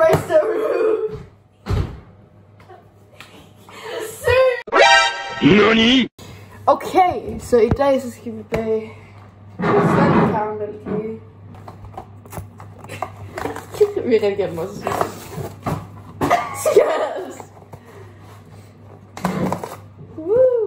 erase the room. NANI? Okay, så i dag så skal vi bage sandkaramelkage. Vi redigerer dem også. Yes! Woo!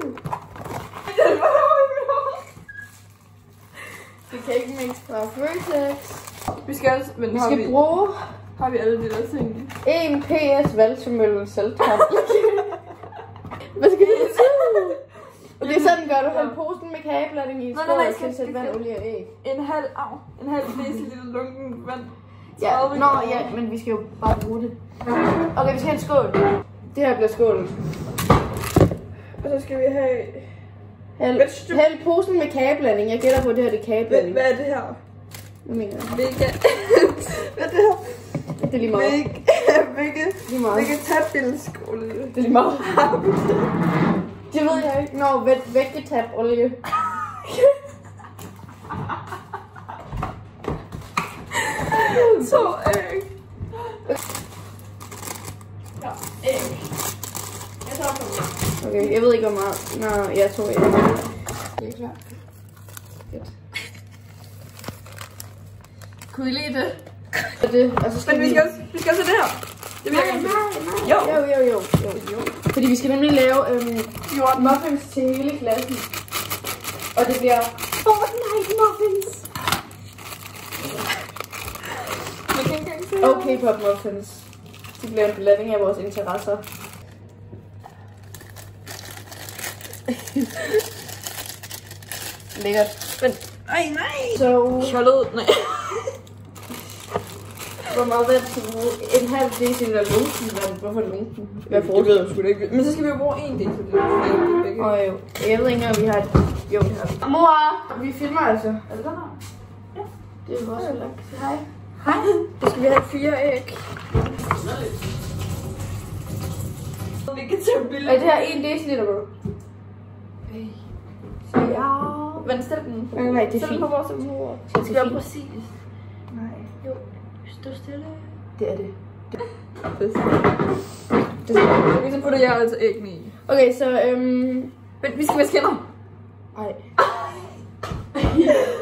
Det kan ikke mix fra Vertex. Vi skal altså, men Vi skal bruge... Har vi alle de der ting? 1 PS valsemølle saltkaramelkage. Hvad skal det betyde? Okay, sådan gør du. Hold posen med kageblanding i et skål og tilsæt vand, olie og æg. En halv deciliter lunken vand. Ja, ja, men vi skal jo bare bruge det. Okay, vi skal have en skål. Det her bliver skålen. Og så skal vi have... Hæld posen med kageblanding. Jeg gætter på, at det her det er kageblanding. Hvad er det her? Hvad mener jeg? Hvad er det her? Det er lige meget. Vegetabilsk olie. Det er lige meget. Det ved jeg ikke. Nå, vegetabolie. Så æg. Ja, æg. Jeg tager på det. Okay, jeg ved ikke hvor meget. Nå, jeg tror æg. Det er klart. Fedt. Kunne I lide det? Og så skal Men vi skal også det her. Det Nej. Jo. Fordi vi skal nemlig lave muffins til hele klassen. Og det bliver Fortnite muffins. Okay, pop muffins. Det bliver en blanding af vores interesser. Lækkert. Men, nej. Så... Kjollet, nej. Hvor meget vand skal vi bruge? En halv deciliter lunken vand. Hvorfor lunken? Hvad Det ved jeg sgu da ikke. Men så skal vi jo bruge 1 deciliter. Jo. Jeg ved ikke engang, vi har et... Jo, det har vi. Mor! Vi filmer altså. Er det der? Ja. Det er vores lagt. Hej. Så skal vi have 4 æg. Vi kan tage billeder. Er det her 1 deciliter, bro? Ja. Men stil den. Nej, det er Stil den fint. på vores mor. Det Skal er være fint. præcis. Nej. Jo. Stå stille. Det er det. Så putter jeg altså æggene i. Okay, så Men vi skal vaske hænder. Ej.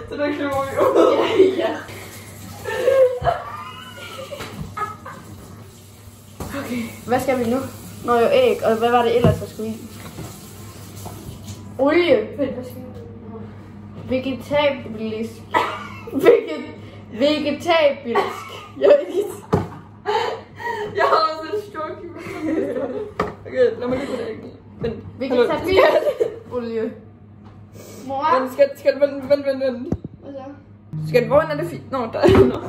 Så der kløver vi ud. Ja. Okay, hvad skal vi nu? Nå jo, æg, og hvad var det ellers, der skulle i? Olie. Hvad skal vi? Vegetabilsk. Vegetabilsk. Jeg har også en chok i mig. Okay, lad mig lige putte æggene i. Men Vegetabilsk olie. Mor? Men skal vent. Hvad så? Skal hvor er det fint? Nå, der er noget.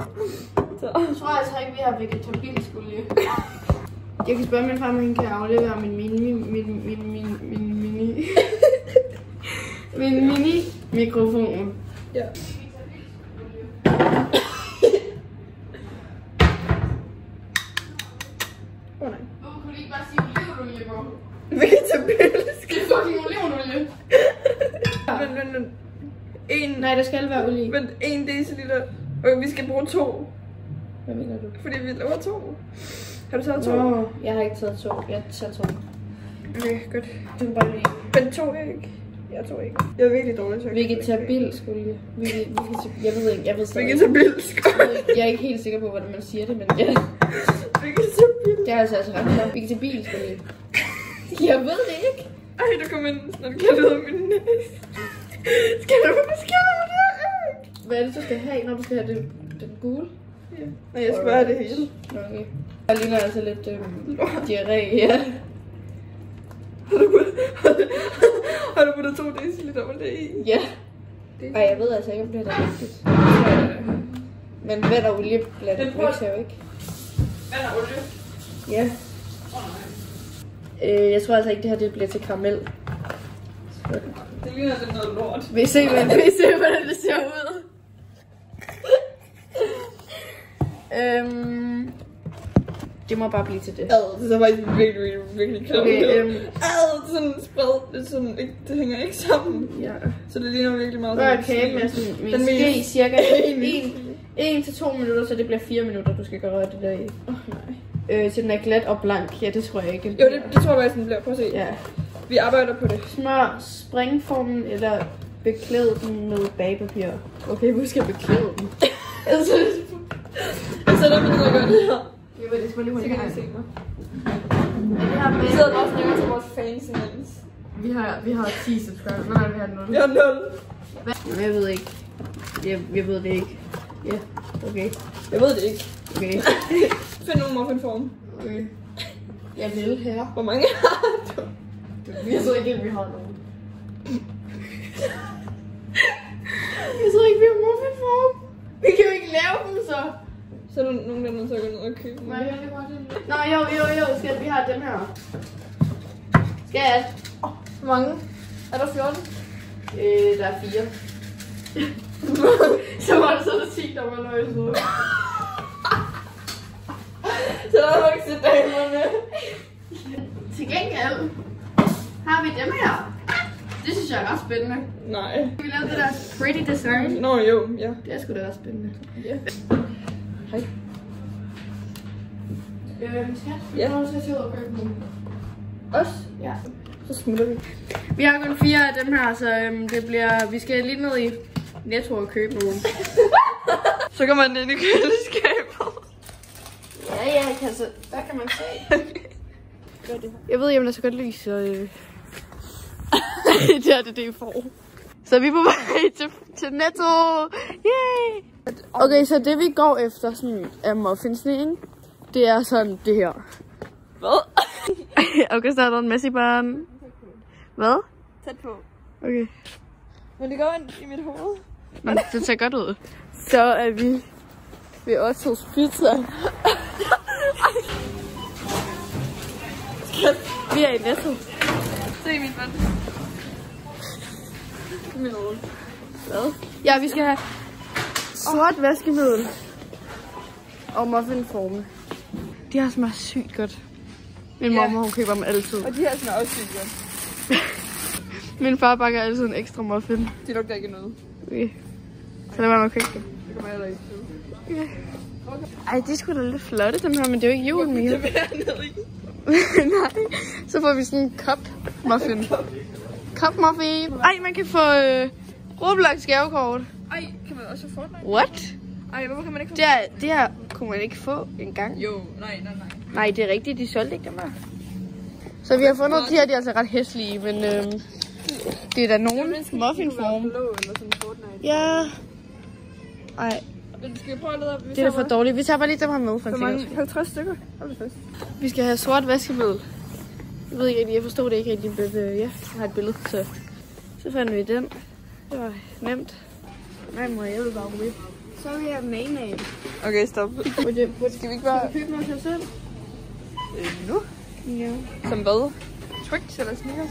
Så. Jeg tror altså ikke, vi har vegetabilsk olie. Jeg kan spørge min far, om han kan aflevere min mini mikrofon. Ja. Åh nej. Kunne du ikke bare sige olivenolie, bro? Vegetabilsk. Det er fucking olivenolie. Men. Nej, der skal være olie. Men 1 deciliter. Og vi skal bruge 2. Hvad mener du? Fordi vi laver 2. Har du taget 2? Nå, jeg har ikke taget 2. Jeg tager 2. Okay, godt. Du kan bare lige... Men 2 æg. Jeg tror ikke. Jeg er virkelig dårlig til at Vegetabilsk olie. Jeg ved ikke, Vegetabilsk. Jeg er ikke helt sikker på, hvordan man siger det, men ja. Vegetabilsk. Det er altså ret klart. Vegetabilsk olie. Jeg ved det ikke. Ej, der kommer en snart klædt ud af min næse. Skal du beskrive det her æg? Hvad er det, du skal have, når du skal have den gule? Ja. Nej, jeg skal bare have det hele. Okay. Jeg ligner altså lidt diarré, ja. Har du puttet 2 deciliter olie i? Ja. Ej, jeg ved altså ikke, om det er da rigtigt. Men vand og olie blandet mixer jo ikke. Vand og olie? Ja. Jeg tror altså ikke, det her det bliver til karamel. Det ligner lidt noget lort. Vi ser, hvordan det ser ud. Det må bare blive til det. Det er faktisk virkelig klamt. Okay, det er sådan spredt, det er sådan, det hænger ikke sammen. Ja. Så det ligner virkelig meget. Rør kagen med sådan en ske i cirka 1 til 2 minutter, så det bliver 4 minutter, du skal gøre det der i. Nej. til den er glat og blank. Ja, det tror jeg ikke. Jo, det tror jeg, den bliver. Prøv at se. Ja. Vi arbejder på det. Smør springformen eller beklæd den med bagepapir. Okay, hvor skal jeg beklæde den? Jeg sætter mig ned og gør det her. Jeg ved, det skal lige Så kan I se mig. Vi Vi sidder bare og snakker til vores fans imens. Vi har 10 subscribers. Nej, vi har 0. Vi har 0. Jeg ved ikke. Jeg ved det ikke. Ja, okay. Jeg ved det ikke. Okay. Find nogle muffinform. Okay. Jeg vil her. Hvor mange har du? Jeg tror ikke, at vi har nogen. Jeg tror ikke, vi har muffinform. Vi kan jo ikke lave dem så. Så er der nogen, der er nødt til at gå ned og købe dem. Nej, jeg vil bare den. Nå, jo, skat, vi har dem her. Skat. Hvor mange? Er der 14? Der er 4. Så var der så 10, der var nøjes ud. Så der er ikke til damerne. Til gengæld har vi dem her. Det synes jeg er ret spændende. Nej. Vi lavede det der pretty design. Nå jo, ja. Det er sgu da ret spændende. Ja. Hej. Skat, Ja. vi skal til at købe dem. Os? Ja. Så smutter vi. Vi har kun 4 af dem her, så det bliver, vi skal lige ned i Netto og købe nogle. Så kommer den ind i køleskabet. Ja, altså, der kan man se. Okay. Jeg ved ikke, om der er så godt lys, så det er det, I får. Så vi er på vej til Netto. Yay! Okay, så det vi går efter sådan af muffinsene, ikke? Det er sådan det her. Hvad? Okay, så er der en masse barn. Hvad? Tæt på. Okay. Men det går ind i mit hoved. Nå, det ser godt ud. Så er vi ved Ottos Pizza. Vi er i Netto. Se min ven. Min råd. Hvad? Ja, vi skal have sort vaskemiddel og muffinforme. De har smager sygt godt. Min mamma, hun køber dem altid. Og de her smager også sygt godt. Min far bakker altid en ekstra muffin. De lugter ikke noget. Okay. Så lad mig nok købe dem. Det kommer heller ikke til. Okay. Ej, de er sgu da lidt flotte, dem her, men det er jo ikke jul mere. Det vil jeg ned i. Nej, så får vi sådan en cup muffin. Cup muffin. Ej, man kan få Roblox gavekort. Ej, kan man også få Fortnite? What? Ej, hvorfor kan man ikke få Det her kunne man ikke få engang. Jo, nej. Nej, det er rigtigt, de solgte ikke dem her. Så vi har fundet, de her de er altså ret hæslige, men det er da nogen muffinform. Blå eller sådan Fortnite. Ja. Ej, Men skal vi prøve at lede op? det er da for dårligt. Vi tager bare lige dem her med, for Hvor mange? 50 stykker? Hold det fast. Vi skal have sort vaskemiddel. Jeg ved ikke rigtig, jeg forstod det ikke rigtig, men ja, jeg har et billede, så fandt vi den. Det var nemt. Nej, mor, jeg vil bare ryge. Så vil jeg have mayonnaise. Okay, stop. Skal vi ikke bare... Købe noget til os selv? Nu? Ja. Som hvad? Twix eller Snickers?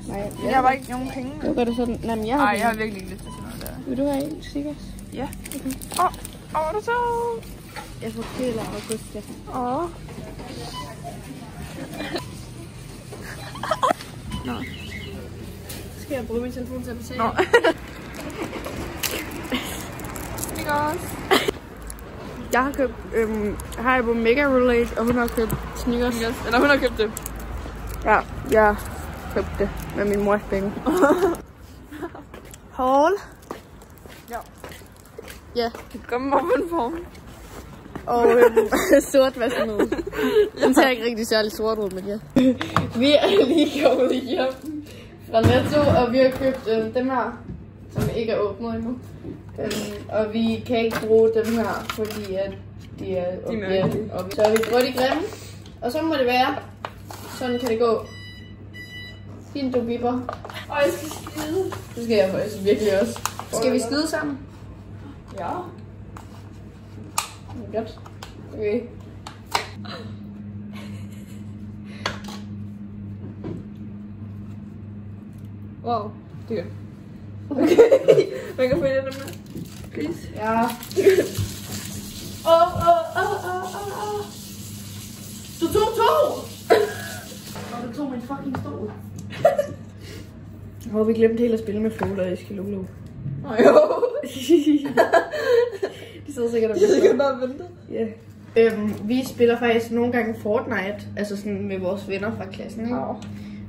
Nej, Jeg har bare ikke nogen penge. nu gør det sådan. Nej, men jeg har Nej, jeg har virkelig ikke lyst til sådan noget der. Vil du have en Snickers? Ja. Åh, du så. Jeg får køler og Augusta. Åh. Nå. Skal jeg bruge min telefon til at betale? Nå. Snickers. Jeg har købt Haribo Mega Roulade, og hun har købt Snickers. Eller hun har købt det. Ja, jeg har købt det med min mors penge. Haul. Ja. Ja. Kom med muffinform. Og sort vaskemiddel. Den ser ikke rigtig særlig sort ud, men ja. Vi er lige kommet hjem fra Netto, og vi har købt dem her, som ikke er åbnet endnu. Og vi kan ikke bruge dem her, fordi at de er åbnet. Så har vi brugt de grimme, og så må det være. Sådan kan det gå. Fint, du bipper. Og jeg skal skide. Det skal jeg faktisk virkelig også. Skal vi skide sammen? Ja. Godt. Okay. Wow. Det er okay. Man kan få det med. Please. Ja. Du tog 2! Og du tog min fucking stol. Vi glemte helt at spille med Flo og Eske Lolo. Jo. De sidder sikkert og venter. De sidder bare og venter. Ja. Vi spiller faktisk nogle gange Fortnite, altså sådan med vores venner fra klassen, ikke?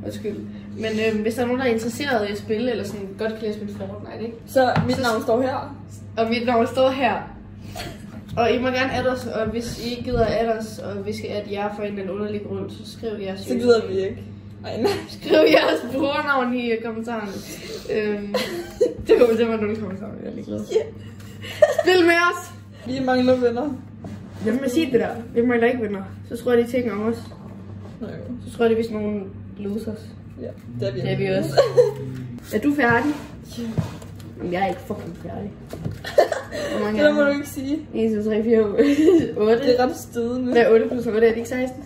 Undskyld. Men hvis der er nogen, der er interesseret i at spille, eller sådan godt kan lide at spille Fortnite, ikke? Så mit navn står her. Og mit navn står her. Og I må gerne adde os, og hvis I ikke gider adde os, og vi skal adde jer for en eller anden underlig grund, så skriv jeres... Så gider vi ikke. Ej, nej. Skriv jeres brugernavn i kommentarerne. Det kommer til at være 0 kommentarer, jeg er lige glad. Spil med os! Vi mangler venner. Lad mig sige det der. Vi mangler ikke venner. Så tror jeg, de tænker om os. Nej. Så tror jeg, det er vist nogle losers. Ja, det er vi, Det er vi også. Er du færdig? Ja. Jamen, jeg er ikke fucking færdig. Hvor mange Det må du ikke sige. 1, 2, 3, 4, 8. Det er ret stødende. Hvad er 8 plus 8? Er det ikke 16?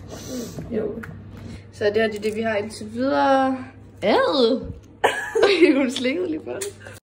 Jo. Så det er det, vi har indtil videre. Ad! Hun slikkede lige på det.